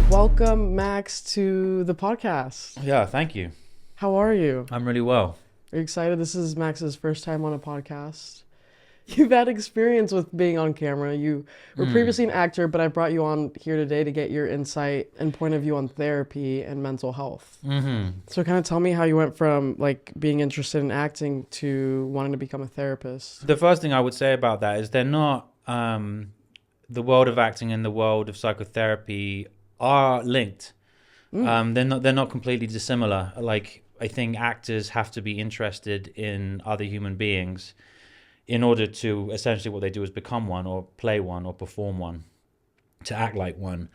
Welcome, Max, to the podcast. Yeah, thank you. How are you? I'm really well. Are you excited? This is Max's first time on a podcast. You've had experience with being on camera. You were previously an actor, but I brought you on here today to get your insight and point of view on therapy and mental health. So kind of tell me how you went from like being interested in acting to wanting to become a therapist. The first thing I would say about that is they're not, the world of acting and the world of psychotherapy are linked. They're not completely dissimilar. Like, I think actors have to be interested in other human beings in order to, essentially what they do is become one or play one or perform one, to act like one.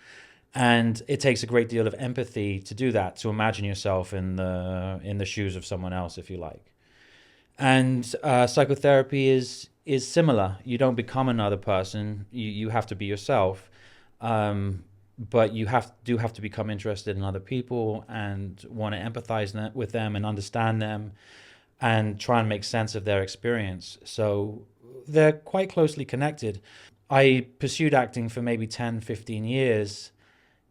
And it takes a great deal of empathy to do that, to imagine yourself in the shoes of someone else, if you like. And psychotherapy is similar. You don't become another person. You have to be yourself. But you do have to become interested in other people and want to empathize with them and understand them and try and make sense of their experience. So they're quite closely connected. I pursued acting for maybe 10, 15 years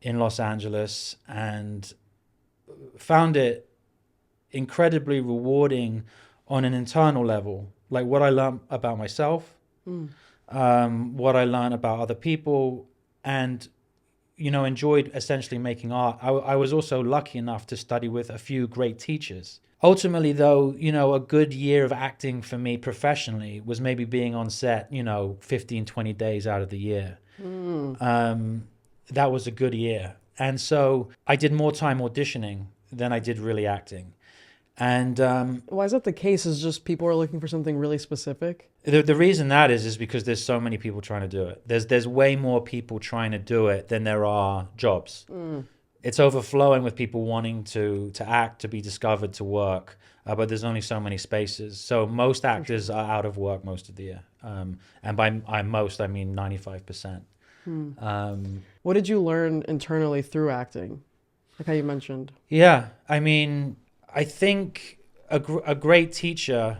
in Los Angeles and found it incredibly rewarding on an internal level. Like what I learned about myself, what I learned about other people, and enjoyed essentially making art. I was also lucky enough to study with a few great teachers. Ultimately, though, a good year of acting for me professionally was maybe being on set, 15, 20 days out of the year. That was a good year. And so I did more time auditioning than I did really acting. And why is that the case? Is just people are looking for something really specific? The reason that is because there's so many people trying to do it. There's way more people trying to do it than there are jobs. It's overflowing with people wanting to act, to be discovered, to work. But there's only so many spaces. So most actors are out of work most of the year. And by most, I mean 95%. What did you learn internally through acting? Like how you mentioned. Yeah, I mean, I think a great teacher,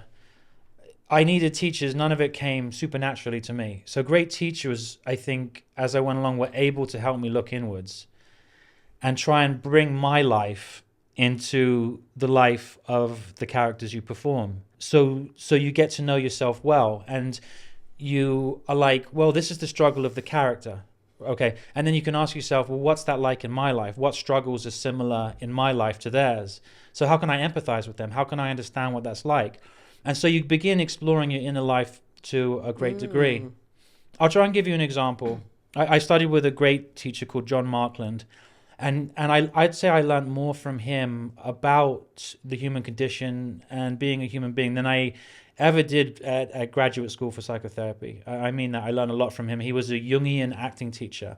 I needed teachers. None of it came supernaturally to me. So great teachers, I think, as I went along, were able to help me look inwards and try and bring my life into the life of the characters you perform. So you get to know yourself well, and you are like, well, this is the struggle of the character. Okay. And then you can ask yourself, well, what's that like in my life? What struggles are similar in my life to theirs? So how can I empathize with them? How can I understand what that's like? And so you begin exploring your inner life to a great degree. I'll try and give you an example. I studied with a great teacher called John Markland. And I'd say I learned more from him about the human condition and being a human being than I ever did at graduate school for psychotherapy. I mean that I learned a lot from him. He was a Jungian acting teacher.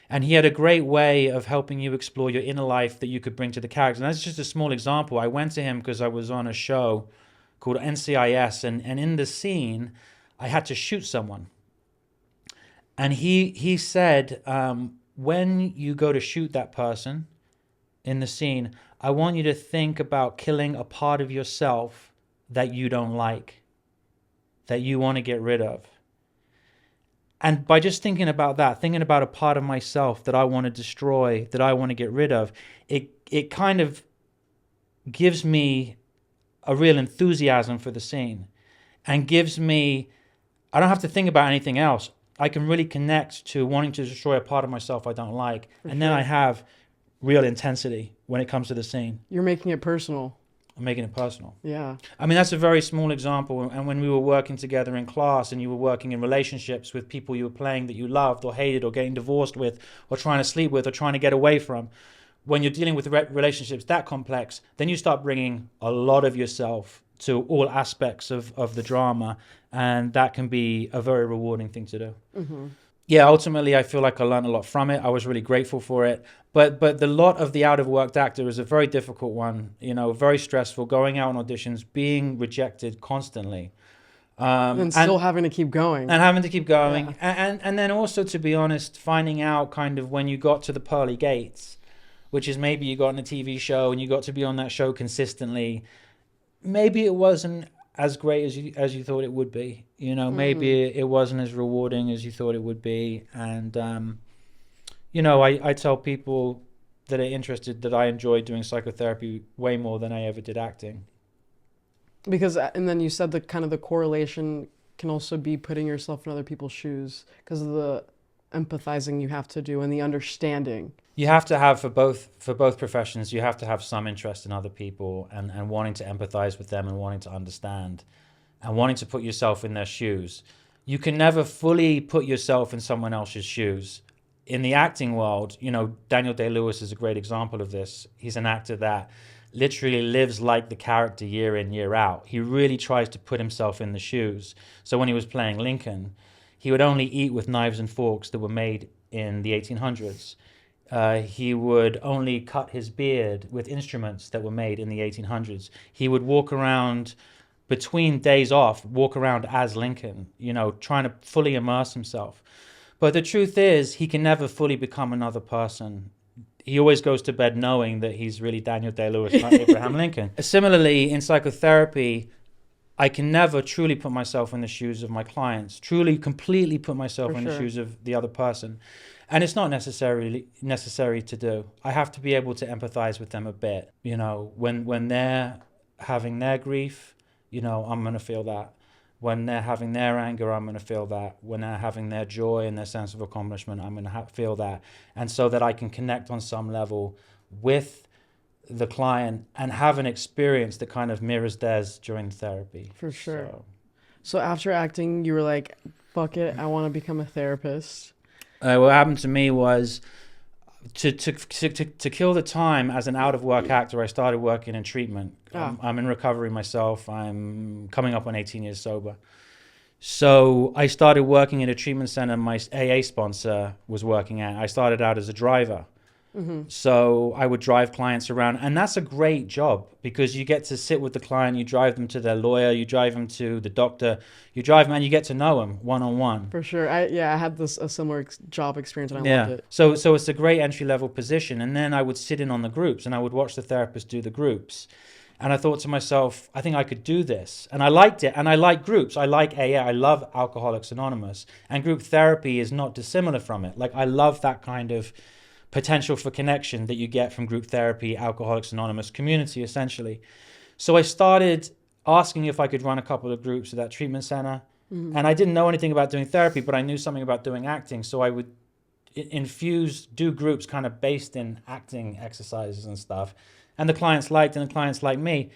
And he had a great way of helping you explore your inner life that you could bring to the characters. And that's just a small example. I went to him because I was on a show called NCIS. And in the scene, I had to shoot someone. And he said, when you go to shoot that person in the scene, I want you to think about killing a part of yourself that you don't like, that you want to get rid of. And by just thinking about that, thinking about a part of myself that I want to destroy, that I want to get rid of, it kind of gives me a real enthusiasm for the scene and gives me, I don't have to think about anything else. I can really connect to wanting to destroy a part of myself I don't like. And then I have real intensity when it comes to the scene. You're making it personal. I'm making it personal. Yeah. I mean, that's a very small example. And when we were working together in class and you were working in relationships with people you were playing that you loved or hated or getting divorced with or trying to sleep with or trying to get away from, when you're dealing with relationships that complex, then you start bringing a lot of yourself to all aspects of the drama. And that can be a very rewarding thing to do. Yeah, ultimately, I feel like I learned a lot from it. I was really grateful for it. But the lot of the out-of-work actor is a very difficult one, very stressful, going out on auditions, being rejected constantly. And still having to keep going. And having to keep going. Yeah. And then also, to be honest, finding out kind of when you got to the pearly gates, which is maybe you got on a TV show and you got to be on that show consistently. Maybe it wasn't as great as you thought it would be. You know, maybe it wasn't as rewarding as you thought it would be. And you know, I tell people that are interested that I enjoy doing psychotherapy way more than I ever did acting. Because, and then you said the kind of the correlation can also be putting yourself in other people's shoes because of the empathizing you have to do and the understanding. You have to have, for both professions, you have to have some interest in other people and wanting to empathize with them and wanting to understand and wanting to put yourself in their shoes. You can never fully put yourself in someone else's shoes. In the acting world, you know, Daniel Day-Lewis is a great example of this. He's an actor that literally lives like the character year in, year out. He really tries to put himself in the shoes. So when he was playing Lincoln, he would only eat with knives and forks that were made in the 1800s. He would only cut his beard with instruments that were made in the 1800s. He would walk around between days off, walk around as Lincoln, you know, trying to fully immerse himself. But the truth is, he can never fully become another person. He always goes to bed knowing that he's really Daniel Day-Lewis, not Abraham Lincoln. Similarly, in psychotherapy, I can never truly put myself in the shoes of my clients, truly, completely put myself in the shoes of the other person. And it's not necessary to do. I have to be able to empathize with them a bit. You know, when they're having their grief, you know, I'm going to feel that. When they're having their anger, I'm going to feel that. When they're having their joy and their sense of accomplishment, I'm going to feel that. And so that I can connect on some level with the client and have an experience that kind of mirrors theirs during therapy. For sure. So after acting, you were like, fuck it, I want to become a therapist. What happened to me was to kill the time as an out-of-work actor, I started working in treatment. I'm in recovery myself. I'm coming up on 18 years sober. So I started working in a treatment center my AA sponsor was working at. I started out as a driver. So I would drive clients around, and that's a great job because you get to sit with the client, you drive them to their lawyer, you drive them to the doctor, you drive them and you get to know them one-on-one. For sure. I had a similar job experience and I loved it. So it's a great entry-level position. And then I would sit in on the groups and I would watch the therapist do the groups. And I thought to myself, I think I could do this. And I liked it. And I like groups. I like AA. I love Alcoholics Anonymous. And group therapy is not dissimilar from it. Like, I love that kind of potential for connection that you get from group therapy, Alcoholics Anonymous community, essentially. So I started asking if I could run a couple of groups at that treatment center. And I didn't know anything about doing therapy, but I knew something about doing acting. So I would do groups kind of based in acting exercises and stuff. And the clients liked, and the clients liked me.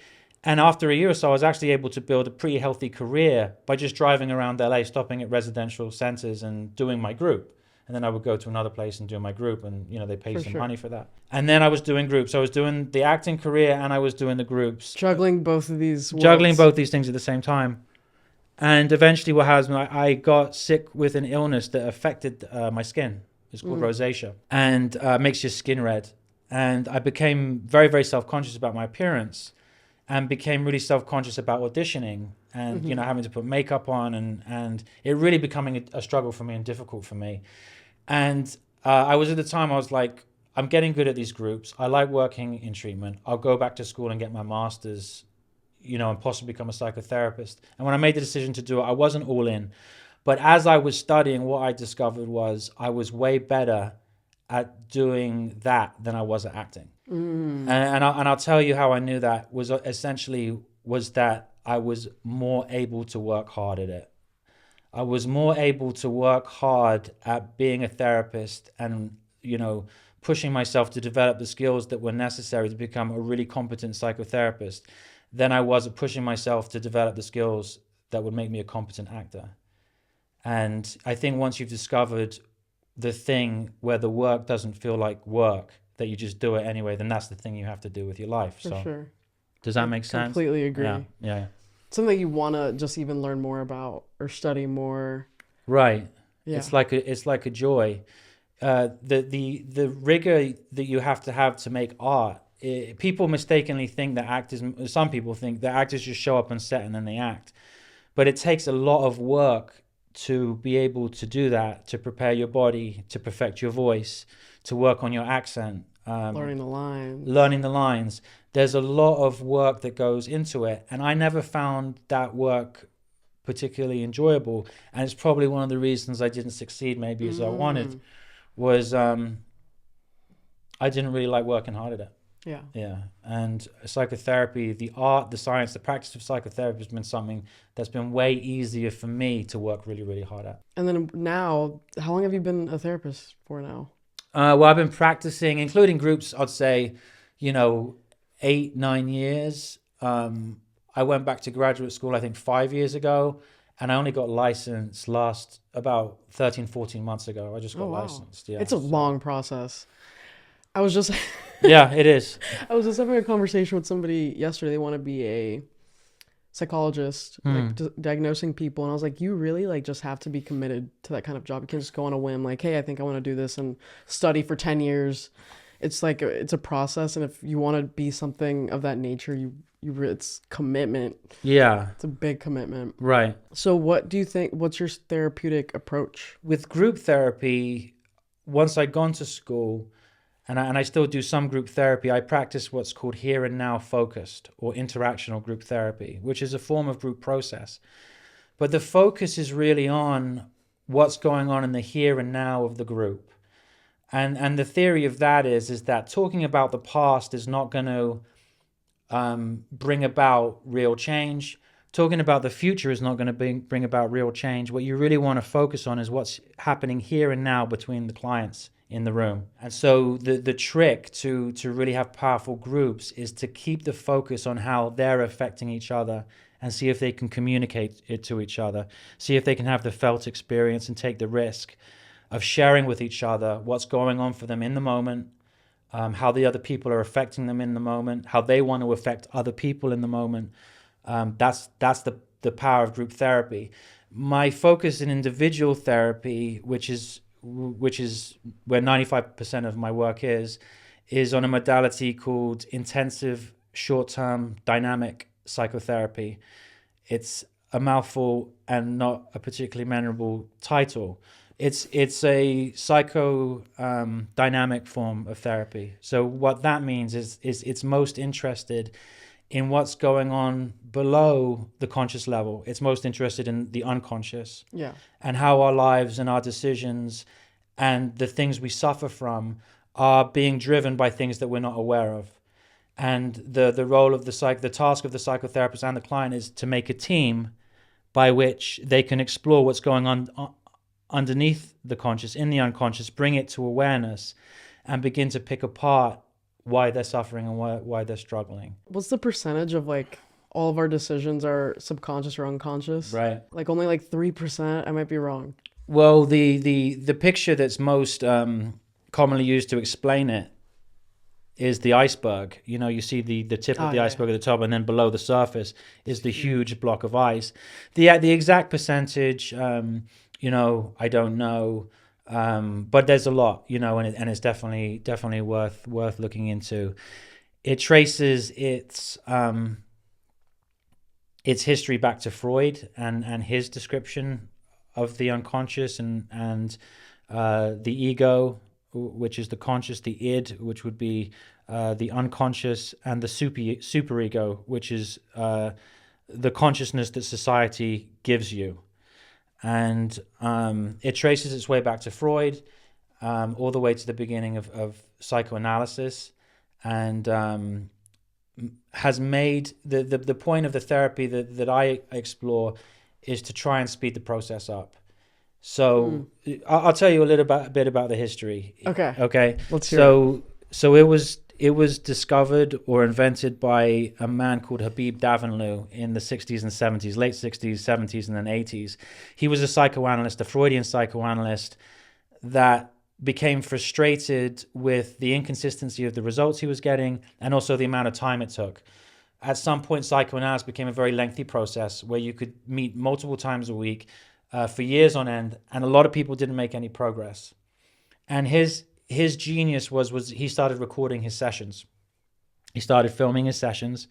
And after a year or so, I was actually able to build a pretty healthy career by just driving around LA, stopping at residential centers and doing my group. And then I would go to another place and do my group, and, you know, they pay some money for that. And then I was doing groups. I was doing the acting career and I was doing the groups. Juggling both of these worlds. Juggling both these things at the same time. And eventually what happened, I got sick with an illness that affected my skin. It's called rosacea, and makes your skin red. And I became very, very self-conscious about my appearance and became really self-conscious about auditioning and, you know, having to put makeup on and it really becoming a struggle for me and difficult for me. And I was at the time, I was like, I'm getting good at these groups. I like working in treatment. I'll go back to school and get my master's, you know, and possibly become a psychotherapist. And when I made the decision to do it, I wasn't all in. But as I was studying, what I discovered was I was way better at doing that than I was at acting. And I'll tell you how I knew that was that I was more able to work hard at it. I was more able to work hard at being a therapist and, you know, pushing myself to develop the skills that were necessary to become a really competent psychotherapist than I was at pushing myself to develop the skills that would make me a competent actor. And I think once you've discovered the thing where the work doesn't feel like work, that you just do it anyway, then that's the thing you have to do with your life. For sure. Does that make sense? Completely agree. Yeah. Something you want to just even learn more about or study more. Right. Yeah. It's like a joy. The rigor that you have to make art. People mistakenly think that some people think that actors just show up on set and then they act. But it takes a lot of work to be able to do that, to prepare your body, to perfect your voice, to work on your accent. learning the lines. learning the lines. There's a lot of work that goes into it, and I never found that work particularly enjoyable. And it's probably one of the reasons I didn't succeed maybe as I wanted, was I didn't really like working hard at it. Yeah. And psychotherapy, the art, the science, the practice of psychotherapy has been something that's been way easier for me to work really, really hard at. And then now, how long have you been a therapist for now? Well, I've been practicing, including groups, I'd say, 8-9 years. I went back to graduate school, I think 5 years ago, and I only got licensed last about 13-14 months ago. I just got licensed. Yeah, it's a long process. I was just yeah, it is. I was just having a conversation with somebody yesterday. They want to be a psychologist, like diagnosing people, and I was like, you really like just have to be committed to that kind of job. You can't just go on a whim, like, hey, I think I want to do this and study for 10 years. It's like it's a process, and if you want to be something of that nature, it's commitment. Yeah, it's a big commitment. Right. So what do you think, what's your therapeutic approach? With group therapy, once I'd gone to school, and I still do some group therapy, I practice what's called here and now focused or interactional group therapy, which is a form of group process. But the focus is really on what's going on in the here and now of the group. And the theory of that is that talking about the past is not going to bring about real change. Talking about the future is not going to bring about real change. What you really want to focus on is what's happening here and now between the clients in the room. And so the trick to really have powerful groups is to keep the focus on how they're affecting each other and see if they can communicate it to each other. See if they can have the felt experience and take the risk of sharing with each other what's going on for them in the moment, how the other people are affecting them in the moment, how they want to affect other people in the moment. That's the power of group therapy. My focus in individual therapy, which is where 95% of my work is on a modality called intensive short-term dynamic psychotherapy. It's a mouthful and not a particularly memorable title. It's a dynamic form of therapy. So what that means is it's most interested in what's going on below the conscious level. It's most interested in the unconscious. Yeah. And how our lives and our decisions and the things we suffer from are being driven by things that we're not aware of. And the role of the task of the psychotherapist and the client is to make a team by which they can explore what's going on underneath the conscious, in the unconscious, bring it to awareness and begin to pick apart why they're suffering and why they're struggling. What's the percentage of like all of our decisions are subconscious or unconscious? Right. Like only like 3%. I might be wrong. Well, the picture that's most commonly used to explain it is the iceberg. You see the tip of the iceberg at the top, and then below the surface is the huge block of ice. The exact percentage, I don't know. But there's a lot, and it's definitely worth looking into. It traces its history back to Freud and his description of the unconscious and the ego, which is the conscious, the id, which would be the unconscious, and the superego, which is the consciousness that society gives you. And it traces its way back to Freud, all the way to the beginning of psychoanalysis, and has made the point of the therapy that I explore is to try and speed the process up. So I'll tell you a bit about the history. Okay. Let's hear it. So it was discovered or invented by a man called Habib Davanloo in the 60s and 70s, late 60s, 70s, and then 80s. He was a psychoanalyst, a Freudian psychoanalyst that became frustrated with the inconsistency of the results he was getting and also the amount of time it took. At some point, psychoanalysis became a very lengthy process where you could meet multiple times a week for years on end, and a lot of people didn't make any progress. And his genius was he started recording his sessions. He started filming his sessions,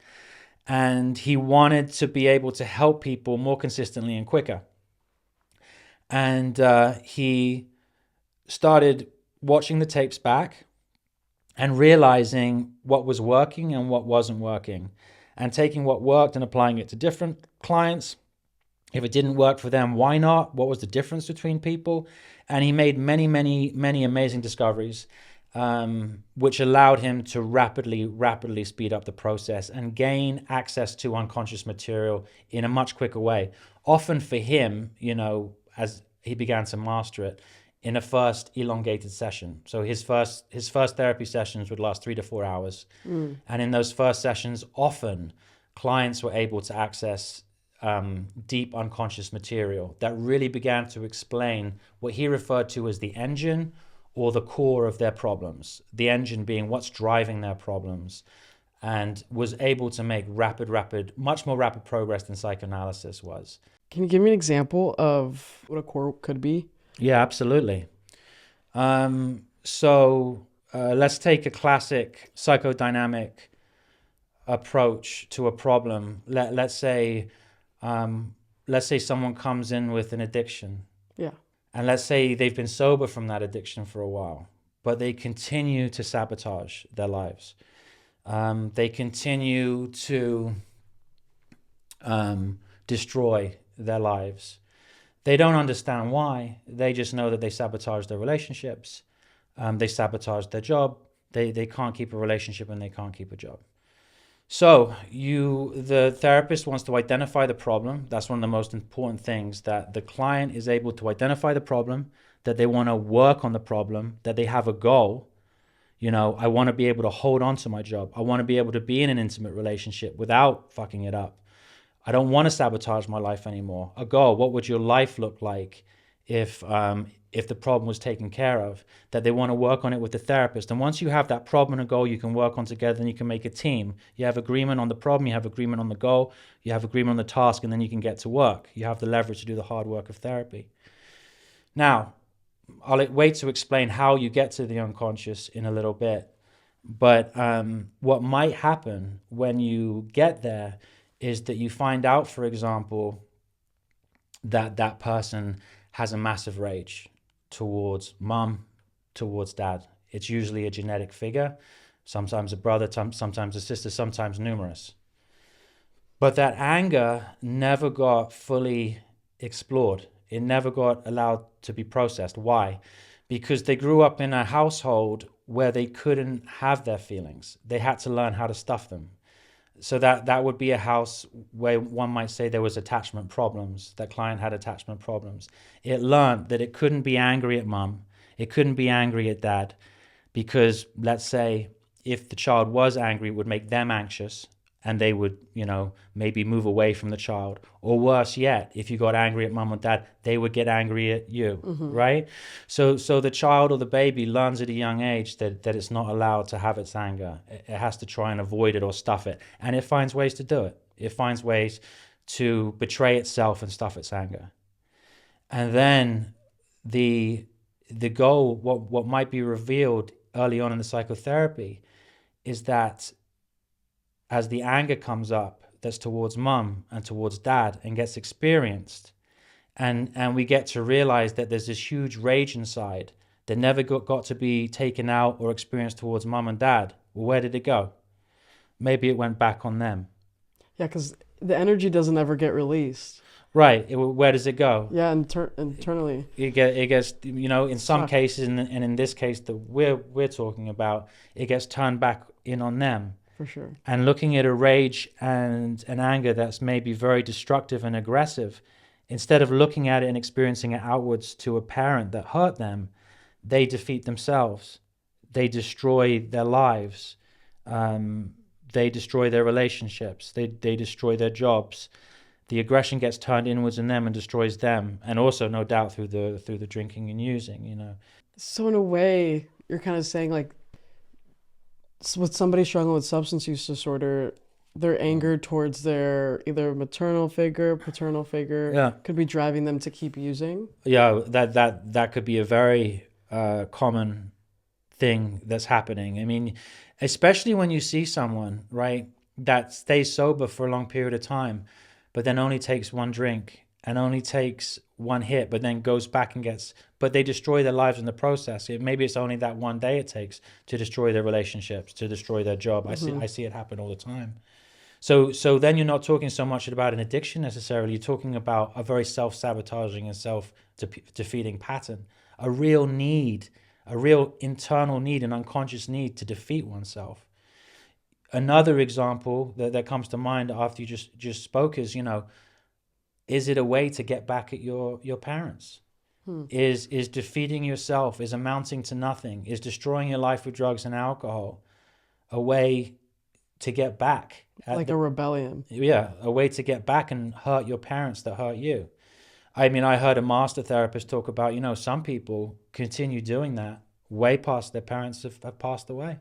and he wanted to be able to help people more consistently and quicker. And he started watching the tapes back and realizing what was working and what wasn't working, and taking what worked and applying it to different clients. If it didn't work for them, why not? What was the difference between people? And he made many, many, many amazing discoveries, which allowed him to rapidly speed up the process and gain access to unconscious material in a much quicker way. Often for him, as he began to master it, in a first elongated session. So his first therapy sessions would last 3 to 4 hours. And in those first sessions, often clients were able to access deep unconscious material that really began to explain what he referred to as the engine or the core of their problems. The engine being what's driving their problems, and was able to make much more rapid progress than psychoanalysis was. Can you give me an example of what a core could be? Yeah, absolutely. So let's take a classic psychodynamic approach to a problem. Let's say someone comes in with an addiction. Yeah. And let's say they've been sober from that addiction for a while, but they continue to sabotage their lives. They continue to destroy their lives. They don't understand why. They just know that they sabotage their relationships. They sabotage their job. They can't keep a relationship and they can't keep a job. So the therapist wants to identify the problem. That's one of the most important things, that the client is able to identify the problem, that they want to work on the problem, that they have a goal. I want to be able to hold on to my job. I want to be able to be in an intimate relationship without fucking it up. I don't want to sabotage my life anymore. A goal. What would your life look like if the problem was taken care of? That they want to work on it with the therapist. And once you have that problem and a goal you can work on together, and you can make a team. You have agreement on the problem, you have agreement on the goal, you have agreement on the task, and then you can get to work. You have the leverage to do the hard work of therapy. Now, I'll wait to explain how you get to the unconscious in a little bit. But what might happen when you get there is that you find out, for example, that person has a massive rage towards mum, towards dad. It's usually a genetic figure, sometimes a brother, sometimes a sister, sometimes numerous. But that anger never got fully explored. It never got allowed to be processed. Why? Because they grew up in a household where they couldn't have their feelings. They had to learn how to stuff them. So that would be a house where one might say there was attachment problems. That client had attachment problems. It learned that it couldn't be angry at mum. It couldn't be angry at dad, because let's say if the child was angry, it would make them anxious, and they would, maybe move away from the child. Or worse yet, if you got angry at mum or dad, they would get angry at you, right? So the child or the baby learns at a young age that it's not allowed to have its anger. It has to try and avoid it or stuff it. And it finds ways to do it. It finds ways to betray itself and stuff its anger. And then the goal, what might be revealed early on in the psychotherapy, is that as the anger comes up that's towards mum and towards dad and gets experienced, and we get to realize that there's this huge rage inside that never got to be taken out or experienced towards mum and dad, well, where did it go? Maybe it went back on them. Yeah, because the energy doesn't ever get released. Right. Where does it go? Yeah, internally. It gets, in some cases, and in this case that we're talking about, it gets turned back in on them. For sure. And looking at a rage and an anger that's maybe very destructive and aggressive, instead of looking at it and experiencing it outwards to a parent that hurt them, they defeat themselves. They destroy their lives. They destroy their relationships. They destroy their jobs. The aggression gets turned inwards in them and destroys them, and also, no doubt, through the drinking and using. So in a way, you're kind of saying, like, with somebody struggling with substance use disorder, their anger towards their either maternal figure, paternal figure, could be driving them to keep using. Yeah, that could be a very common thing that's happening. I mean, especially when you see someone, right, that stays sober for a long period of time, but then only takes one drink and only takes one hit, but then goes back and but they destroy their lives in the process. Maybe it's only that one day it takes to destroy their relationships, to destroy their job. I see it happen all the time. So then you're not talking so much about an addiction necessarily. You're talking about a very self-sabotaging and self-defeating pattern, a real need, a real internal need, an unconscious need to defeat oneself. Another example that comes to mind after you just spoke is, is it a way to get back at your parents? Is defeating yourself, is amounting to nothing, is destroying your life with drugs and alcohol a way to get back? Like a rebellion. Yeah, a way to get back and hurt your parents that hurt you. I mean, I heard a master therapist talk about, some people continue doing that way past their parents have passed away.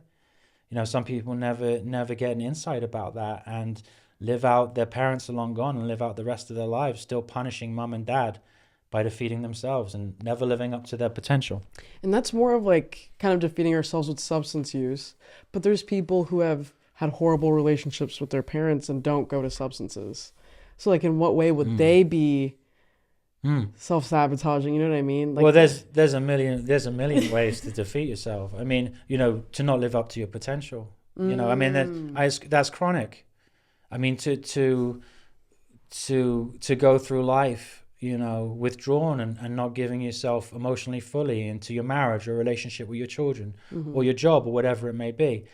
Some people never get an insight about that and live out, their parents are long gone, and live out the rest of their lives still punishing mom and dad by defeating themselves and never living up to their potential. And that's more of like kind of defeating ourselves with substance use. But there's people who have had horrible relationships with their parents and don't go to substances. So like in what way would they be self-sabotaging? You know what I mean? Like, well, there's a million ways to defeat yourself. I mean, to not live up to your potential. I mean, that's chronic. I mean, to go through life, withdrawn and not giving yourself emotionally fully into your marriage or relationship with your children or your job or whatever it may be.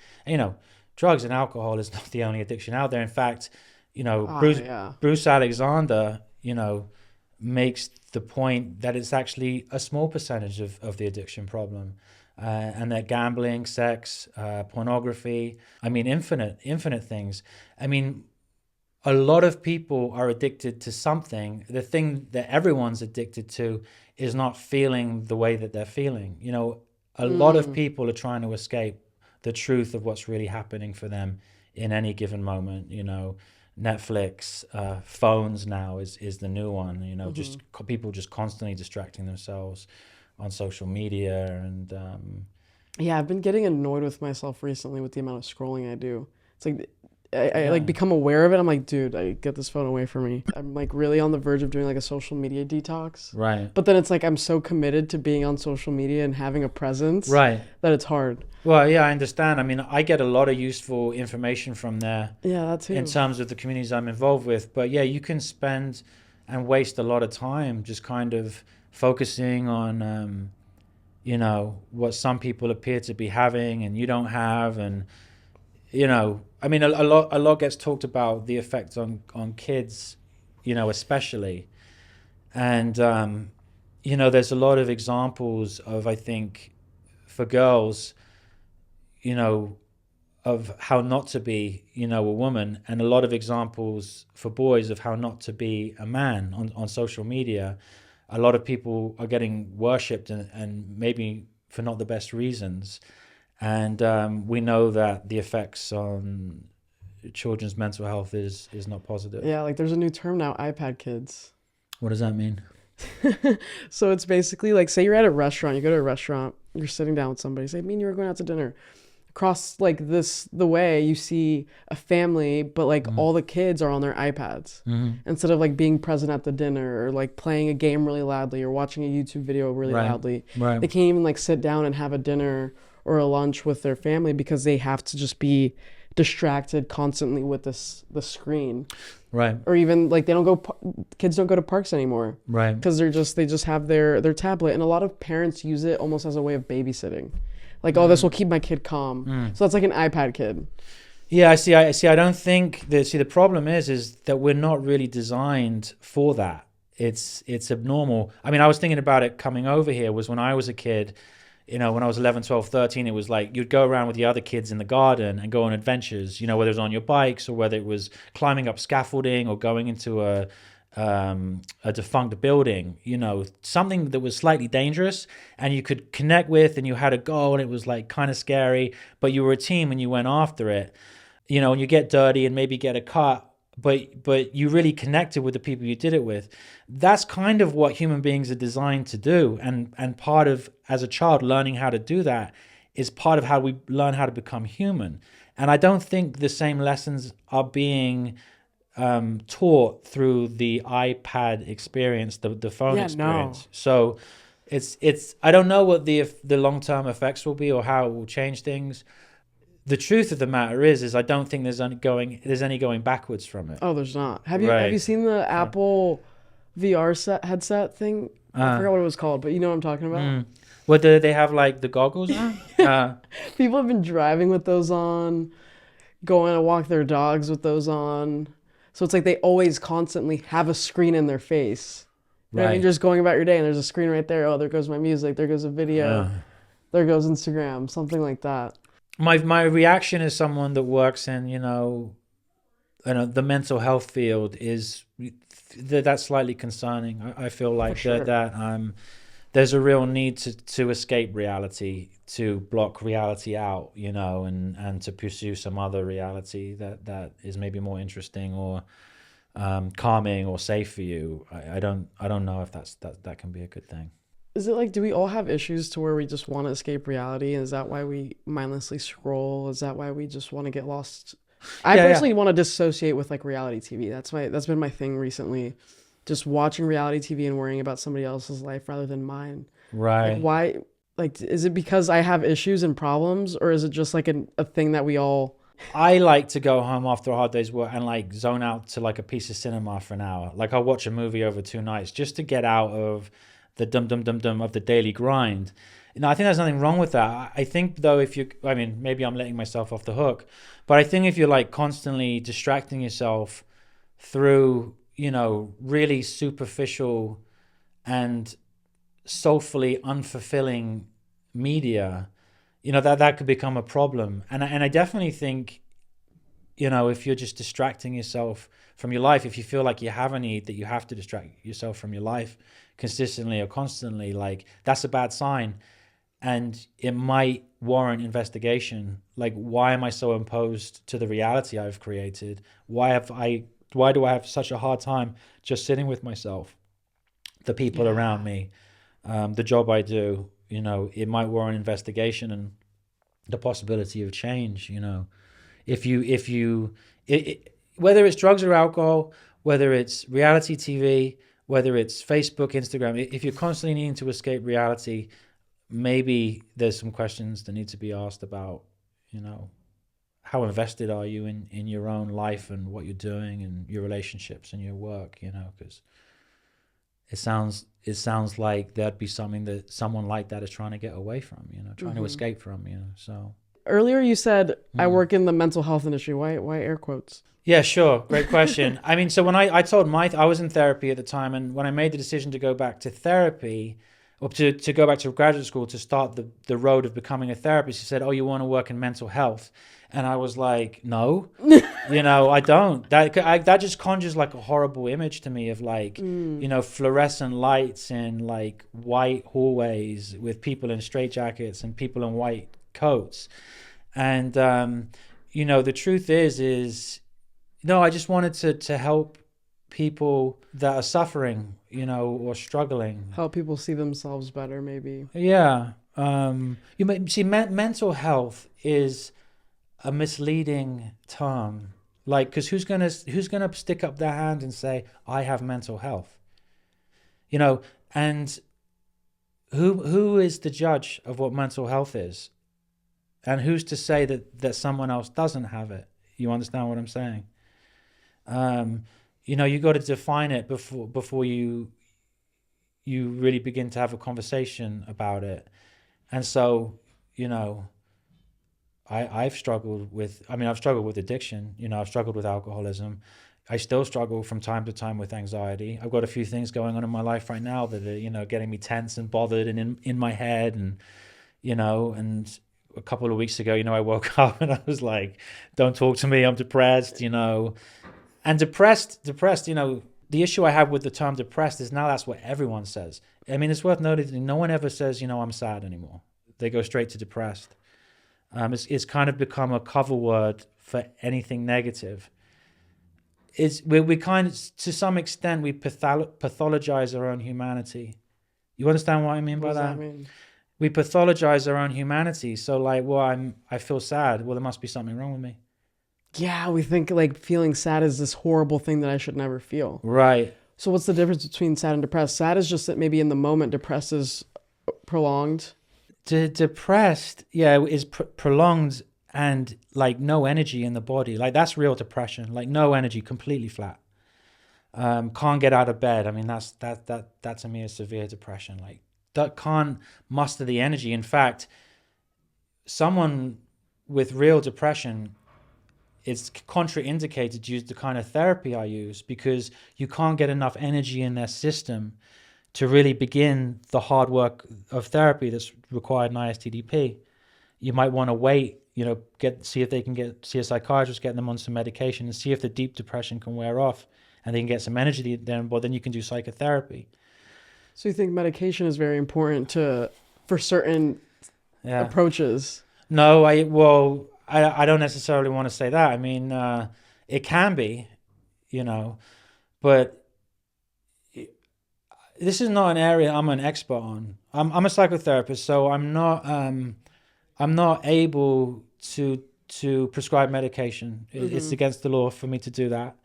Drugs and alcohol is not the only addiction out there. In fact, Bruce Alexander, makes the point that it's actually a small percentage of the addiction problem. And that gambling, sex, pornography, I mean, infinite things. I mean, a lot of people are addicted to something. The thing that everyone's addicted to is not feeling the way that they're feeling. A lot of people are trying to escape the truth of what's really happening for them in any given moment. Netflix, phones now is the new one. Just people just constantly distracting themselves on social media and yeah, I've been getting annoyed with myself recently with the amount of scrolling I do. It's like I like become aware of it. I'm like, dude, I get this phone away from me. I'm like really on the verge of doing like a social media detox. Right. But then it's like I'm so committed to being on social media and having a presence. Right. That it's hard. Well, yeah, I understand. I mean, I get a lot of useful information from there. Yeah, that too. In terms of the communities I'm involved with. But yeah, you can spend and waste a lot of time just kind of focusing on, what some people appear to be having and you don't have. And, I mean, a lot gets talked about the effect on kids, especially. And, there's a lot of examples of, I think, for girls, of how not to be, a woman, and a lot of examples for boys of how not to be a man on social media. A lot of people are getting worshipped and maybe for not the best reasons. And we know that the effects on children's mental health is not positive. Yeah, like there's a new term now, iPad kids. What does that mean? So it's basically like, say you're at a restaurant, you go to a restaurant, you're sitting down with somebody, say, me and you were going out to dinner. Across like the way you see a family, but like all the kids are on their iPads instead of like being present at the dinner or like playing a game really loudly or watching a YouTube video really loudly. Right. They can't even like sit down and have a dinner or a lunch with their family because they have to just be distracted constantly with the screen. Right. Or even like kids don't go to parks anymore. Right. Because they just have their tablet, and a lot of parents use it almost as a way of babysitting. Like, oh, this will keep my kid calm. So that's like an iPad kid. Yeah, I see. I don't think the problem is that we're not really designed for that. It's abnormal. I mean, I was thinking about it coming over here was when I was a kid, when I was 11, 12, 13, it was like you'd go around with the other kids in the garden and go on adventures, whether it was on your bikes or whether it was climbing up scaffolding or going into a defunct building, something that was slightly dangerous and you could connect with and you had a goal and it was like kind of scary, but you were a team and you went after it, and you get dirty and maybe get a cut, but you really connected with the people you did it with. That's kind of what human beings are designed to do. And part of, as a child, learning how to do that is part of how we learn how to become human. And I don't think the same lessons are being taught through the iPad experience, the phone experience. So it's I don't know what the long-term effects will be or how it will change things. The truth of the matter is I don't think there's any going backwards from it. Oh, there's not. Have you seen the Apple VR headset thing? I forgot what it was called, but you know what I'm talking about. What do they have, like the goggles on? People have been driving with those on, going to walk their dogs with those on. So it's like they always constantly have a screen in their face. You know what I mean? Just going about your day and there's a screen right there. Oh, there goes my music. There goes a video. There goes Instagram. Something like that. My reaction as someone that works in, the mental health field is that's slightly concerning. I feel like there's a real need to escape reality, to block reality out, and to pursue some other reality that is maybe more interesting or calming or safe for you. I don't know if that can be a good thing. Is it like, do we all have issues to where we just want to escape reality? Is that why we mindlessly scroll? Is that why we just want to get lost? I personally want to dissociate with like reality TV. That's been my thing recently. Just watching reality TV and worrying about somebody else's life rather than mine. Right. Like, why? Like, is it because I have issues and problems, or is it just like a thing that we all... I like to go home after a hard day's work and like zone out to like a piece of cinema for an hour. Like I'll watch a movie over 2 nights just to get out of the dum of the daily grind. I think there's nothing wrong with that. I think though, maybe I'm letting myself off the hook, but I think if you're like constantly distracting yourself through, really superficial and soulfully unfulfilling media, that could become a problem. And I definitely think, if you're just distracting yourself from your life, if you feel like you have a need that you have to distract yourself from your life consistently or constantly, like that's a bad sign. And it might warrant investigation. Like, why am I so opposed to the reality I've created? Why do I have such a hard time just sitting with myself, the people around me, the job I do? It might warrant investigation and the possibility of change. Whether it's drugs or alcohol, whether it's reality TV, whether it's Facebook, Instagram, if you're constantly needing to escape reality, maybe there's some questions that need to be asked about, how invested are you in your own life and what you're doing and your relationships and your work, because it sounds like there'd be something that someone like that is trying to get away from, trying to escape from, so. Earlier you said, I work in the mental health industry. Why air quotes? Yeah, sure. Great question. So when I told I was in therapy at the time, and when I made the decision to go back to therapy, or to go back to graduate school to start the road of becoming a therapist, he said, "Oh, you want to work in mental health?" And I was like, "No, I don't." That just conjures like a horrible image to me of like, fluorescent lights in like white hallways with people in straitjackets and people in white coats. And the truth is. No, I just wanted to help people that are suffering, or struggling. Help people see themselves better, maybe. Yeah. You may see mental health is a misleading term. Like, because who's gonna stick up their hand and say, I have mental health? And who is the judge of what mental health is? And who's to say that someone else doesn't have it? You understand what I'm saying? You got to define it before you really begin to have a conversation about it. And so, I've struggled with addiction. I've struggled with alcoholism. I still struggle from time to time with anxiety. I've got a few things going on in my life right now that are, getting me tense and bothered and in my head. And, and a couple of weeks ago, I woke up and I was like, don't talk to me. I'm depressed, And depressed, the issue I have with the term depressed is now that's what everyone says. It's worth noting that no one ever says, I'm sad anymore. They go straight to depressed. It's kind of become a cover word for anything negative. We kind of, to some extent, we pathologize our own humanity. You understand what I mean by that? What does that mean? We pathologize our own humanity. So like, I feel sad. Well, there must be something wrong with me. Yeah, we think like feeling sad is this horrible thing that I should never feel. Right. So what's the difference between sad and depressed? Sad is just that maybe in the moment, depressed is prolonged. Depressed, yeah, is prolonged and like no energy in the body. Like that's real depression. Like no energy, completely flat. Can't get out of bed. I mean, that to me is severe depression. Like that can't muster the energy. In fact, someone with real depression, it's contraindicated to use the kind of therapy I use because you can't get enough energy in their system to really begin the hard work of therapy that's required in ISTDP. You might want to wait, see if they can see a psychiatrist, get them on some medication and see if the deep depression can wear off and they can get some energy then, well, then you can do psychotherapy. So you think medication is very important for certain approaches? No, I don't necessarily want to say that. I mean, it can be, but this is not an area I'm an expert on. I'm a psychotherapist, so I'm not able to prescribe medication. It's against the law for me to do that.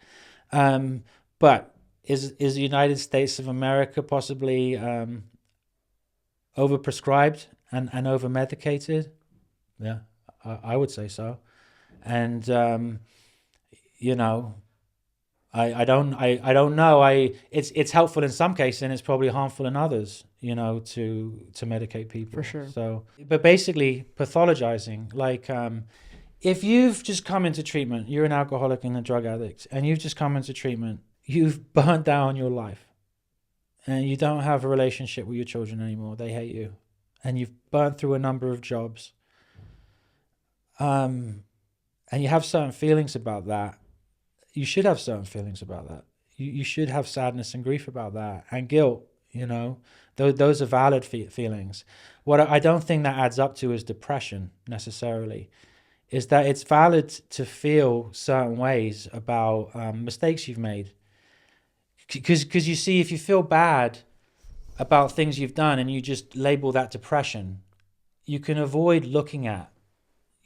But is the United States of America possibly overprescribed and overmedicated? Yeah, I would say so. And I don't know. It's helpful in some cases and it's probably harmful in others, to medicate people. For sure. So, but basically pathologizing, like if you've just come into treatment, you're an alcoholic and a drug addict, and you've just come into treatment, you've burnt down your life, and you don't have a relationship with your children anymore. They hate you, and you've burnt through a number of jobs, and you have certain feelings about that. You should have certain feelings about that. You should have sadness and grief about that, and guilt. Those are valid feelings. What I don't think that adds up to is depression necessarily. Is that it's valid to feel certain ways about mistakes you've made. Because you see, if you feel bad about things you've done and you just label that depression, you can avoid looking at.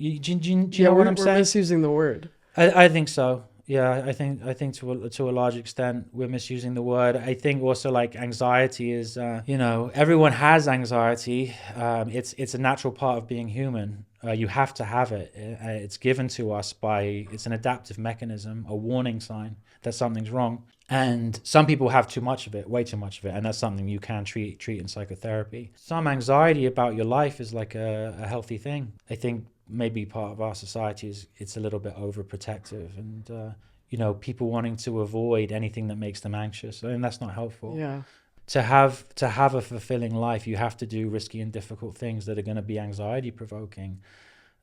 Do you know what I'm saying? We're misusing the word. I think so. Yeah, I think to a large extent we're misusing the word. I think also like anxiety is, everyone has anxiety. It's a natural part of being human. You have to have it. It's given to us it's an adaptive mechanism, a warning sign that something's wrong. And some people have too much of it, way too much of it, and that's something you can treat in psychotherapy. Some anxiety about your life is like a healthy thing. I think maybe part of our society is it's a little bit overprotective and people wanting to avoid anything that makes them anxious, and that's not helpful. Yeah. To have a fulfilling life, you have to do risky and difficult things that are going to be anxiety provoking.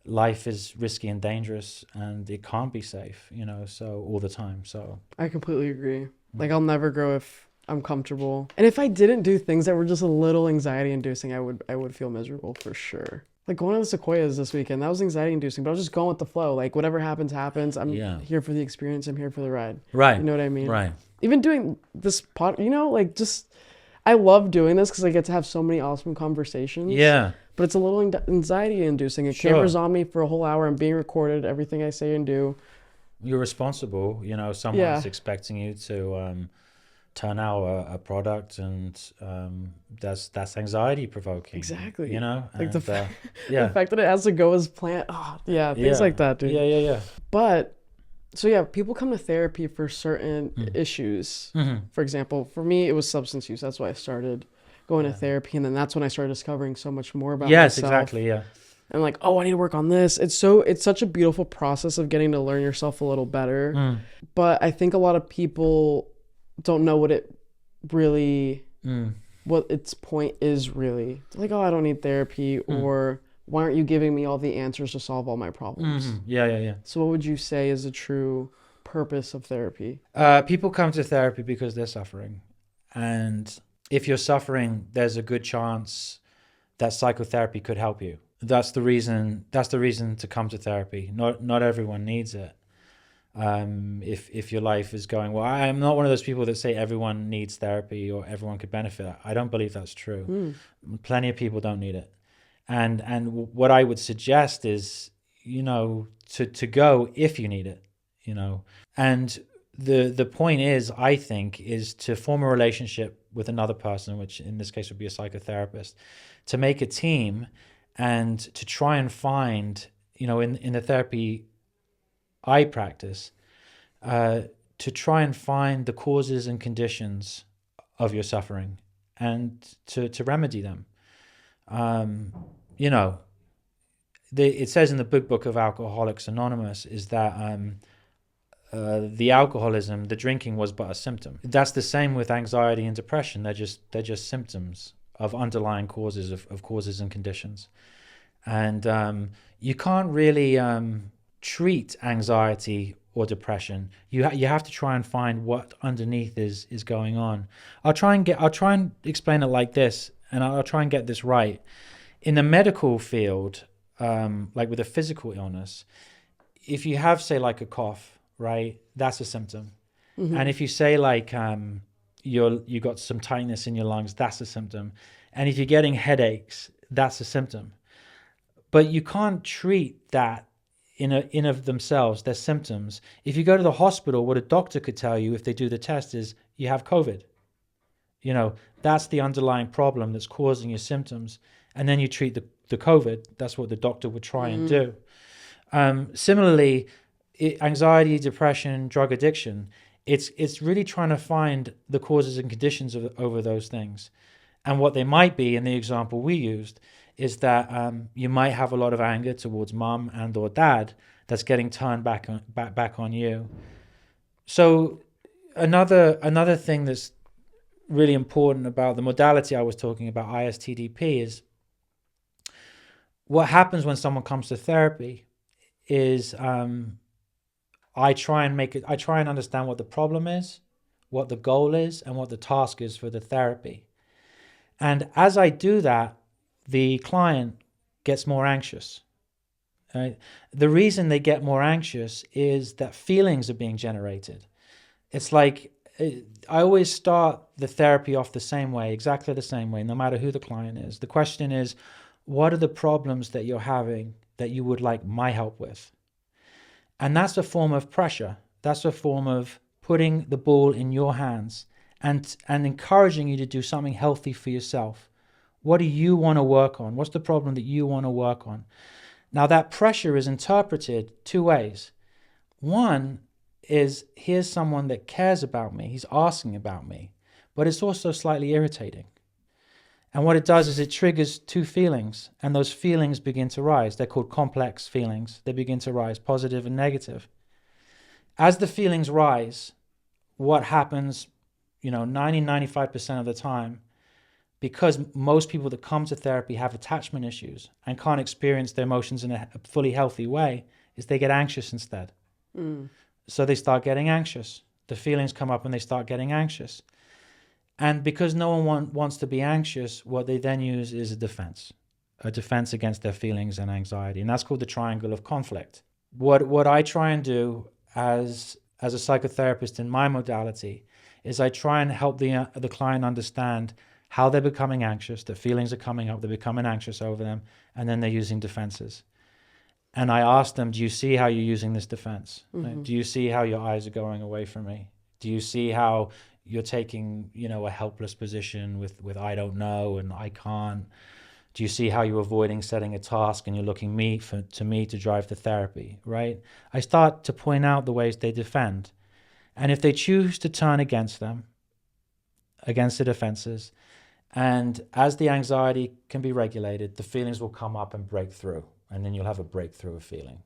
Life is risky and dangerous, and it can't be safe, so all the time. So I completely agree. Like I'll never grow if I'm comfortable, and if I didn't do things that were just a little anxiety inducing, I would feel miserable for sure. Like going to the Sequoias this weekend, that was anxiety inducing, but I was just going with the flow. Like whatever happens, happens. I'm here for the experience. I'm here for the ride. Right. You know what I mean? Right. Even doing this I love doing this because I get to have so many awesome conversations. Yeah. But it's a little anxiety inducing. Camera's on me for a whole hour. I'm being recorded, everything I say and do. You're responsible. Someone's expecting you to turn out a product, and that's anxiety provoking. Exactly. Like the fact that it has to go as planned. Things like that, dude. Yeah. But so people come to therapy for certain issues. Mm-hmm. For example, for me, it was substance use. That's why I started going to therapy, and then that's when I started discovering so much more about myself. Yes, exactly. Yeah. And like, I need to work on this. It's such a beautiful process of getting to learn yourself a little better. But I think a lot of people don't know what it really, what its point is really. They're like, I don't need therapy, or why aren't you giving me all the answers to solve all my problems? Mm-hmm. Yeah. So what would you say is the true purpose of therapy? People come to therapy because they're suffering. And if you're suffering, there's a good chance that psychotherapy could help you. That's the reason to come to therapy. Not everyone needs it. If your life is going well, I'm not one of those people that say everyone needs therapy or everyone could benefit. I don't believe that's true. Plenty of people don't need it. And what I would suggest is, to go if you need it. you know. And the point is, I think, is to form a relationship with another person, which in this case would be a psychotherapist, to make a team and to try and find, you know, in the therapy I practice, to try and find the causes and conditions of your suffering and to remedy them. You know, it says in the big book of Alcoholics Anonymous is that the alcoholism, the drinking was but a symptom. That's the same with anxiety and depression. They're just symptoms of underlying causes of causes and conditions. And you can't really treat anxiety or depression. You have to try and find what underneath is going on. I'll try and explain it like this, and I'll try and get this right. In the medical field, like with a physical illness, if you have, say, like a cough, right, that's a symptom. Mm-hmm. And if you say like you got some tightness in your lungs, that's a symptom. And if you're getting headaches, that's a symptom. But you can't treat that in of themselves. They're symptoms. If you go to the hospital, what a doctor could tell you if they do the test is you have COVID. You know, that's the underlying problem that's causing your symptoms. And then you treat the COVID. That's what the doctor would try and do. Similarly, anxiety, depression, drug addiction, it's really trying to find the causes and conditions over those things. And what they might be, in the example we used, is that you might have a lot of anger towards mom and or dad that's getting turned back on you. So another thing that's really important about the modality I was talking about, ISTDP, is what happens when someone comes to therapy is I try and understand what the problem is, what the goal is, and what the task is for the therapy. And as I do that, the client gets more anxious. Right? The reason they get more anxious is that feelings are being generated. It's like I always start the therapy off the same way, exactly the same way, no matter who the client is. The question is, what are the problems that you're having that you would like my help with? And that's a form of pressure. That's a form of putting the ball in your hands and encouraging you to do something healthy for yourself. What do you want to work on? What's the problem that you want to work on? Now, that pressure is interpreted two ways. One is, here's someone that cares about me. He's asking about me. But it's also slightly irritating. And what it does is it triggers two feelings, and those feelings begin to rise. They're called complex feelings. They begin to rise, positive and negative. As the feelings rise, what happens, 95% of the time, because most people that come to therapy have attachment issues and can't experience their emotions in a fully healthy way, is they get anxious instead. So they start getting anxious. The feelings come up and they start getting anxious. And because no one wants to be anxious, what they then use is a defense against their feelings and anxiety. And that's called the triangle of conflict. What I try and do as a psychotherapist in my modality is I try and help the client understand how they're becoming anxious, the feelings are coming up, they're becoming anxious over them, and then they're using defenses. And I ask them, do you see how you're using this defense? Mm-hmm. Do you see how your eyes are going away from me? Do you see how you're taking, a helpless position with I don't know and I can't? Do you see how you're avoiding setting a task and you're looking to me to drive the therapy, right? I start to point out the ways they defend. And if they choose to turn against them, against the defenses, and as the anxiety can be regulated, the feelings will come up and break through. And then you'll have a breakthrough of feeling.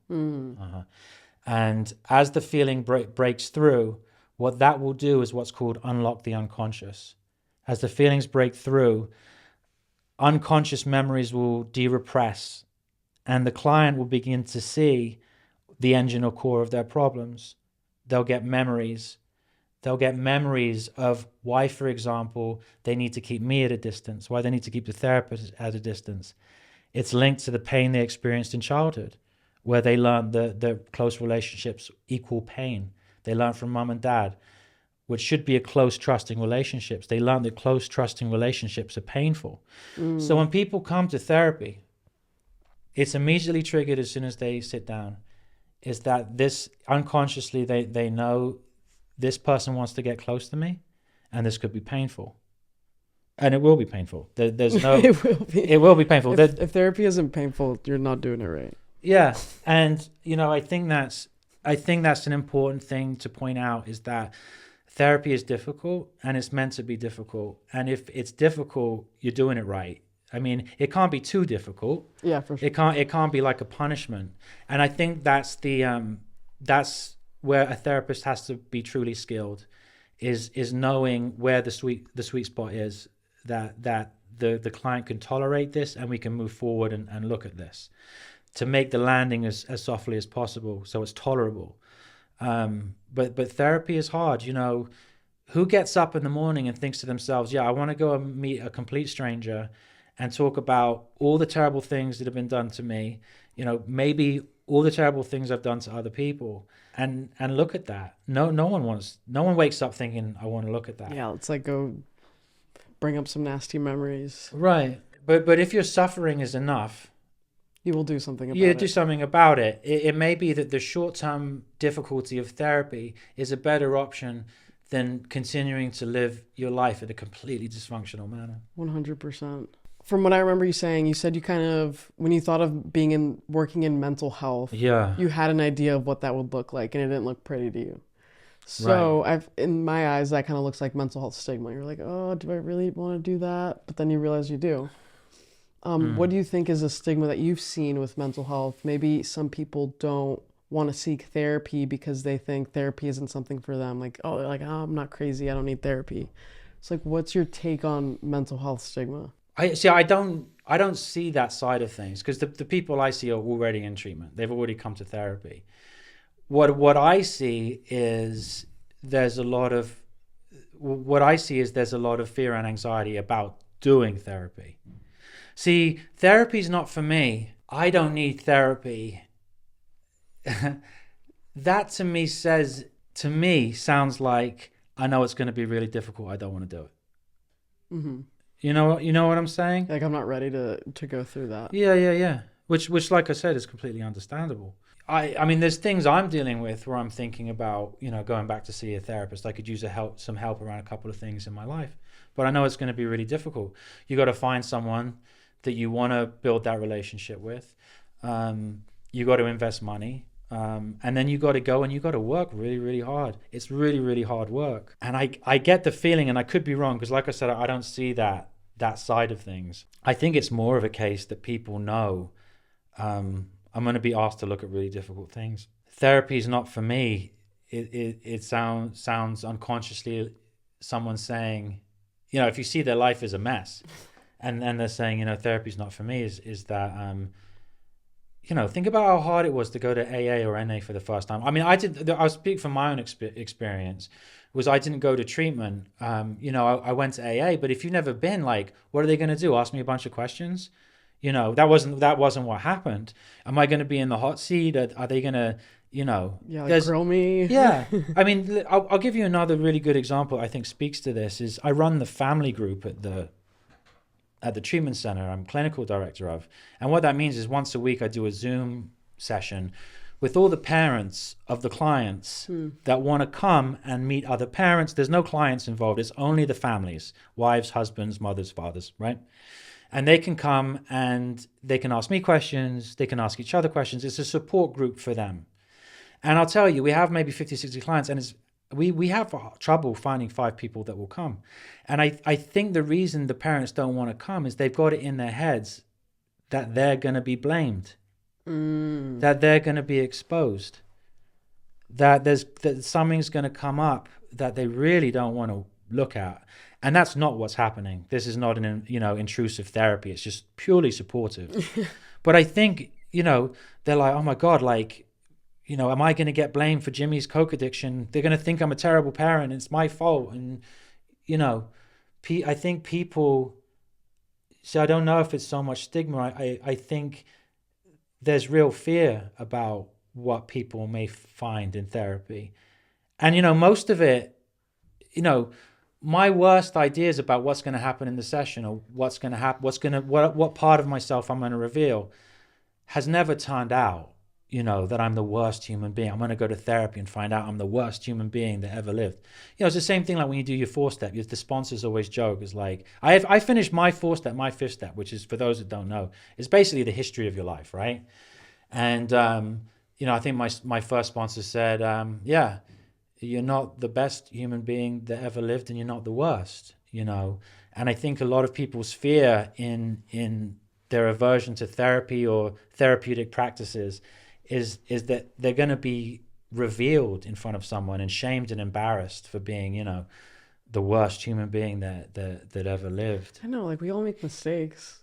And as the feeling breaks through, what that will do is what's called unlock the unconscious. As the feelings break through, unconscious memories will de-repress, and the client will begin to see the engine or core of their problems. They'll get memories. They'll get memories of why, for example, they need to keep me at a distance, why they need to keep the therapist at a distance. It's linked to the pain they experienced in childhood, where they learned that close relationships equal pain. They learned from mom and dad, which should be a close, trusting relationships. They learned that close, trusting relationships are painful. So when people come to therapy, it's immediately triggered as soon as they sit down. is that this unconsciously they know this person wants to get close to me, and this could be painful, and it will be painful. There's no it will be painful. If therapy isn't painful, you're not doing it right. Yeah, and I think that's an important thing to point out, is that therapy is difficult, and it's meant to be difficult. And if it's difficult, you're doing it right. I mean, it can't be too difficult. Yeah, for sure. It can't be like a punishment. And I think that's where a therapist has to be truly skilled, is knowing where the sweet spot is, that the client can tolerate this, and we can move forward and look at this to make the landing as softly as possible, so it's tolerable. But therapy is hard. Who gets up in the morning and thinks to themselves, yeah, I want to go and meet a complete stranger and talk about all the terrible things that have been done to me, maybe all the terrible things I've done to other people, and look at that. No one wakes up thinking, I want to look at that. Yeah, let's like go bring up some nasty memories. Right. But if your suffering is enough, you will do something about it. You do something about it. It may be that the short-term difficulty of therapy is a better option than continuing to live your life in a completely dysfunctional manner. 100%. From what I remember you saying, you said you kind of, when you thought of working in mental health, yeah, you had an idea of what that would look like, and it didn't look pretty to you. So right. In my eyes, that kind of looks like mental health stigma. You're like, oh, do I really want to do that? But then you realize you do. What do you think is a stigma that you've seen with mental health? Maybe some people don't want to seek therapy because they think therapy isn't something for them. Like, oh, I'm not crazy. I don't need therapy. It's like, what's your take on mental health stigma? I don't see that side of things, because the people I see are already in treatment. They've already come to therapy. What I see is there's a lot of fear and anxiety about doing therapy. See, therapy's not for me. I don't need therapy. That to me sounds like, I know it's going to be really difficult. I don't want to do it. Mm-hmm. You know what I'm saying? Like, I'm not ready to go through that. Yeah. Which, like I said, is completely understandable. I mean, there's things I'm dealing with where I'm thinking about, going back to see a therapist. I could use some help around a couple of things in my life, but I know it's going to be really difficult. You got to find someone that you want to build that relationship with. You got to invest money. And then you got to go and you got to work really, really hard. It's really, really hard work. And I get the feeling, and I could be wrong, because like I said, I don't see that side of things. I think it's more of a case that people know, I'm going to be asked to look at really difficult things. Therapy is not for me. It sounds unconsciously someone saying, if you see their life is a mess, and they're saying, therapy is not for me, is that, think about how hard it was to go to AA or NA for the first time. I mean, I'll speak from my own experience, was I didn't go to treatment. I went to AA, but if you've never been, like, what are they going to do? Ask me a bunch of questions? That wasn't what happened. Am I going to be in the hot seat? Are they going to, grill me? Yeah. I mean, I'll give you another really good example I think speaks to this. Is I run the family group at the treatment center I'm clinical director of. And what that means is once a week I do a Zoom session with all the parents of the clients that want to come and meet other parents. There's no clients involved. It's only the families, wives, husbands, mothers, fathers, right? And they can come and they can ask me questions. They can ask each other questions. It's a support group for them. And I'll tell you, we have maybe 50, 60 clients, and we have trouble finding 5 people that will come. And I think the reason the parents don't want to come is they've got it in their heads that they're going to be blamed, that they're going to be exposed, that something's going to come up that they really don't want to look at. And that's not what's happening. This is not an intrusive therapy. It's just purely supportive. But I think, they're like, oh my God, like, am I going to get blamed for Jimmy's coke addiction? They're going to think I'm a terrible parent. It's my fault. And, I think people, I don't know if it's so much stigma. I think there's real fear about what people may find in therapy. And, most of it, my worst ideas about what's going to happen in the session, or what's going to happen, what part of myself I'm going to reveal, has never turned out. that I'm the worst human being. I'm going to go to therapy and find out I'm the worst human being that ever lived. It's the same thing like when you do your 4-step. The sponsors always joke. It's like, I finished my 4-step, my 5th step, which is, for those that don't know, is basically the history of your life, right? And, I think my first sponsor said, you're not the best human being that ever lived, and you're not the worst, And I think a lot of people's fear in their aversion to therapy or therapeutic practices is that they're going to be revealed in front of someone and shamed and embarrassed for being, the worst human being that ever lived. I know, like, we all make mistakes.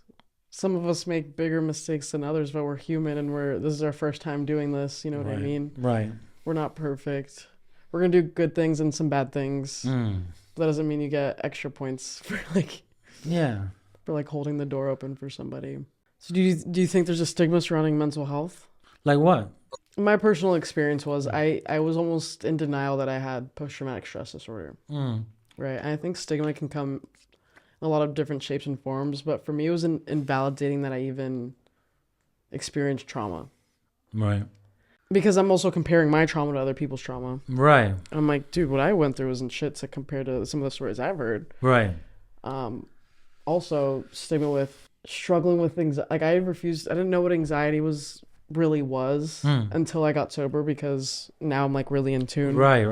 Some of us make bigger mistakes than others, but we're human, and this is our first time doing this. You know what I mean? Right. We're not perfect. We're gonna do good things and some bad things. That doesn't mean you get extra points for holding the door open for somebody. So do you think there's a stigma surrounding mental health? Like what? My personal experience was I was almost in denial that I had post-traumatic stress disorder. Right. And I think stigma can come in a lot of different shapes and forms, but for me it was invalidating that I even experienced trauma. Right. Because I'm also comparing my trauma to other people's trauma. Right. And I'm like, dude, what I went through wasn't shit to compare to some of the stories I've heard. Right. Also, stigma with struggling with things. Like, I didn't know what anxiety really was until I got sober, because now I'm like really in tune. Right.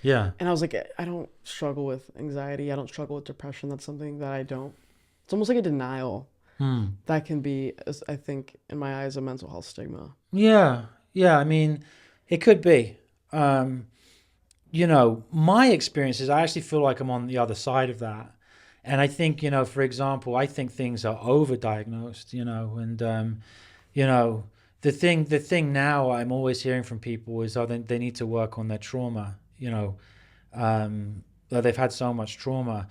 Yeah. And I was like, I don't struggle with anxiety. I don't struggle with depression. That's something that I don't. It's almost like a denial. That can be, I think, in my eyes, a mental health stigma. Yeah. I mean, it could be. My experiences, I actually feel like I'm on the other side of that. And I think, for example, I think things are overdiagnosed, and, the thing now I'm always hearing from people is, they need to work on their trauma, that they've had so much trauma,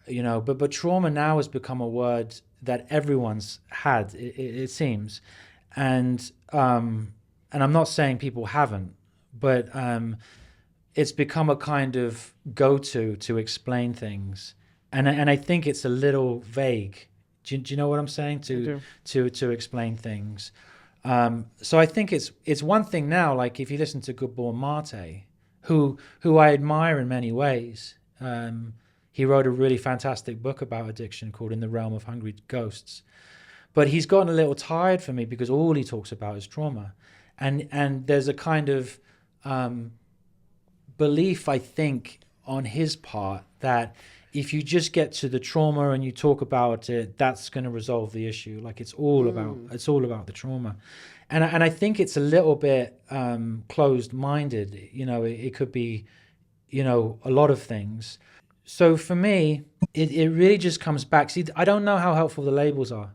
but trauma now has become a word that everyone's had, it seems. And I'm not saying people haven't, but it's become a kind of go-to to explain things. And I think it's a little vague. Do you know what I'm saying? To explain things. So I think it's one thing now, like if you listen to Gabor Mate, who I admire in many ways. He wrote a really fantastic book about addiction called In the Realm of Hungry Ghosts. But he's gotten a little tired for me because all he talks about is trauma. And there's a kind of belief, I think, on his part that if you just get to the trauma and you talk about it, that's going to resolve the issue. Like it's all about the trauma. And I think it's a little bit closed-minded. It could be, a lot of things. So for me, it really just comes back. See, I don't know how helpful the labels are.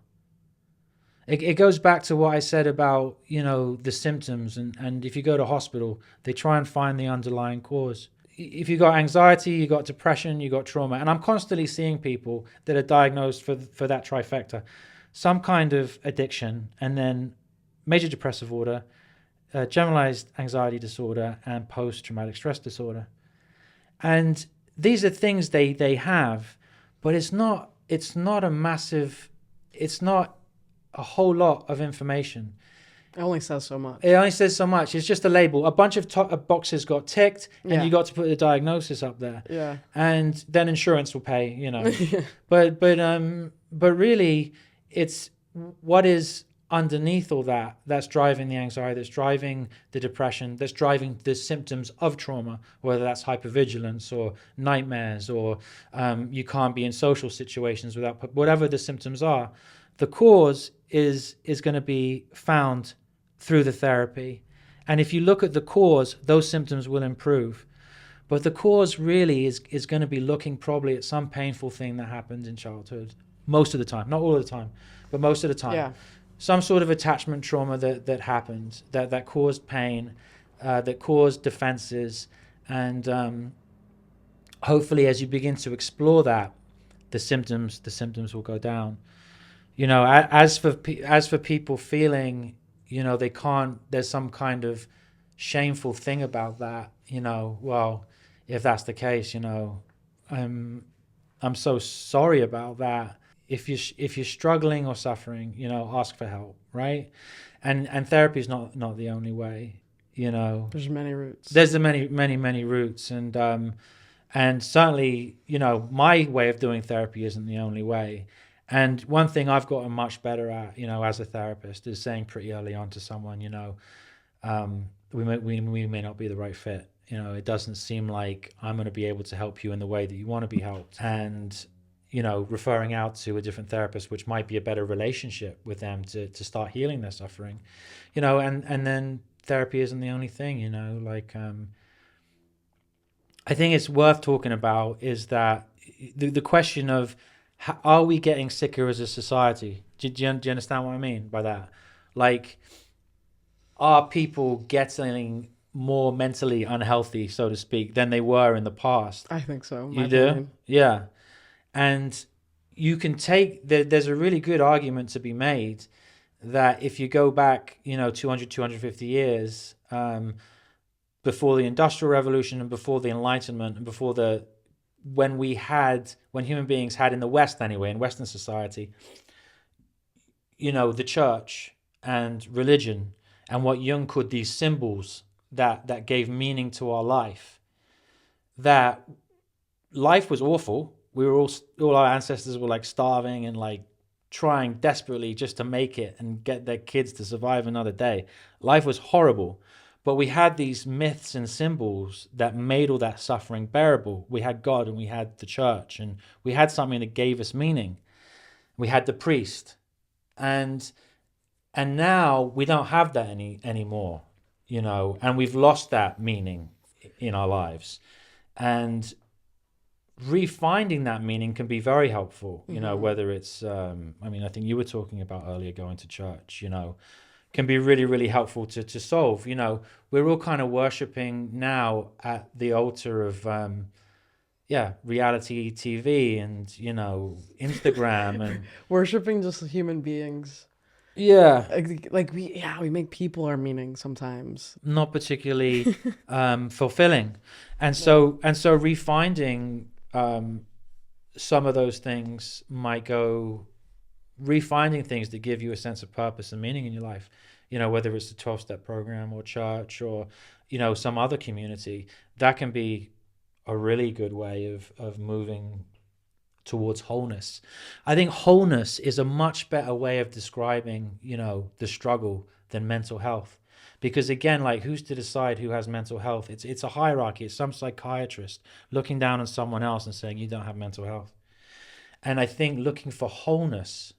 It goes back to what I said about, the symptoms. And if you go to hospital, they try and find the underlying cause. If you got anxiety, you got depression, you got trauma. And I'm constantly seeing people that are diagnosed for that trifecta. Some kind of addiction, and then major depressive disorder, generalized anxiety disorder, and post-traumatic stress disorder. And these are things they have, but it's not a whole lot of information. It only says so much. It's just a label. A bunch of boxes got ticked, and you got to put the diagnosis up there. Yeah. And then insurance will pay, But really, it's what is underneath all that's driving the anxiety, that's driving the depression, that's driving the symptoms of trauma, whether that's hypervigilance or nightmares or you can't be in social situations without, whatever the symptoms are. The cause is going to be found through the therapy. And if you look at the cause, those symptoms will improve. But the cause really is going to be looking probably at some painful thing that happened in childhood. Most of the time. Not all of the time, but most of the time. Yeah. Some sort of attachment trauma that happened, that caused pain, that caused defenses. And hopefully as you begin to explore that, the symptoms will go down. As for people feeling, they can't, there's some kind of shameful thing about that, well, if that's the case, I'm so sorry about that. If you're struggling or suffering, ask for help, right? and therapy is not the only way, you know. There's many routes. There's the many routes, and certainly, you know, my way of doing therapy isn't the only way. And one thing I've gotten much better at, you know, as a therapist, is saying pretty early on to someone, you know, we may not be the right fit. You know, it doesn't seem like I'm going to be able to help you in the way that you want to be helped. And, you know, referring out to a different therapist, which might be a better relationship with them to start healing their suffering, you know, and then therapy isn't the only thing, you know, like, I think it's worth talking about is that the question of, are we getting sicker as a society? Do you understand what I mean by that? Like, are people getting more mentally unhealthy, so to speak, than they were in the past? I think so. You do? Opinion. Yeah. And you can there's a really good argument to be made that if you go back, you know, 200, 250 years, before the Industrial Revolution and before the Enlightenment and before when human beings had, in the West anyway, in Western society, you know, the church and religion and what Jung called these symbols that gave meaning to our life, that life was awful. We were all our ancestors were like starving and like trying desperately just to make it and get their kids to survive another day. Life was horrible. But we had these myths and symbols that made all that suffering bearable. We had God and we had the church and we had something that gave us meaning. We had the priest. And now we don't have that anymore, you know, and we've lost that meaning in our lives. And refinding that meaning can be very helpful, you know, whether it's, I mean, I think you were talking about earlier going to church, you know, can be really, really helpful to solve. You know, we're all kind of worshipping now at the altar of, reality TV and, you know, Instagram and worshipping just human beings. Yeah. Like we make people our meaning sometimes. Not particularly fulfilling. And so refinding some of those things might go refinding things that give you a sense of purpose and meaning in your life, you know, whether it's the 12-step program or church or, you know, some other community, that can be a really good way of moving towards wholeness. I think wholeness is a much better way of describing, you know, the struggle than mental health. Because again, like, who's to decide who has mental health? It's a hierarchy. It's some psychiatrist looking down on someone else and saying, you don't have mental health. And I think looking for wholeness,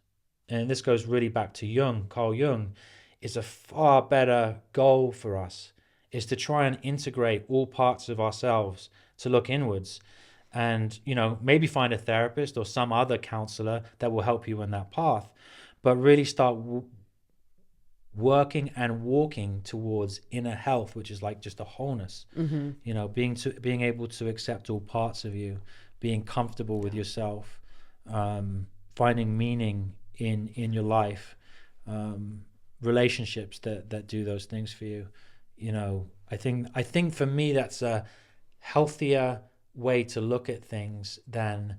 and this goes really back to Carl Jung, is a far better goal for us, is to try and integrate all parts of ourselves, to look inwards and, you know, maybe find a therapist or some other counselor that will help you in that path, but really start working and walking towards inner health, which is like just a wholeness, you know, being able to accept all parts of you, being comfortable with yourself, finding meaning in your life, relationships that do those things for you. You know, I think for me that's a healthier way to look at things than,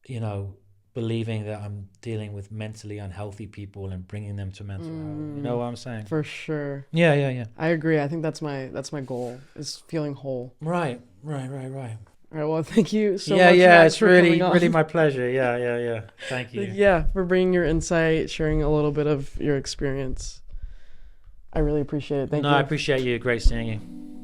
you know, believing that I'm dealing with mentally unhealthy people and bringing them to mental health. You know what I'm saying? For sure. Yeah. I agree. I think that's my goal, is feeling whole. Right. All right. Well, thank you so much. Yeah. It's really my pleasure. Yeah. Thank you. Yeah, for bringing your insight, sharing a little bit of your experience. I really appreciate it. Thank you. No, I appreciate you. Great seeing you.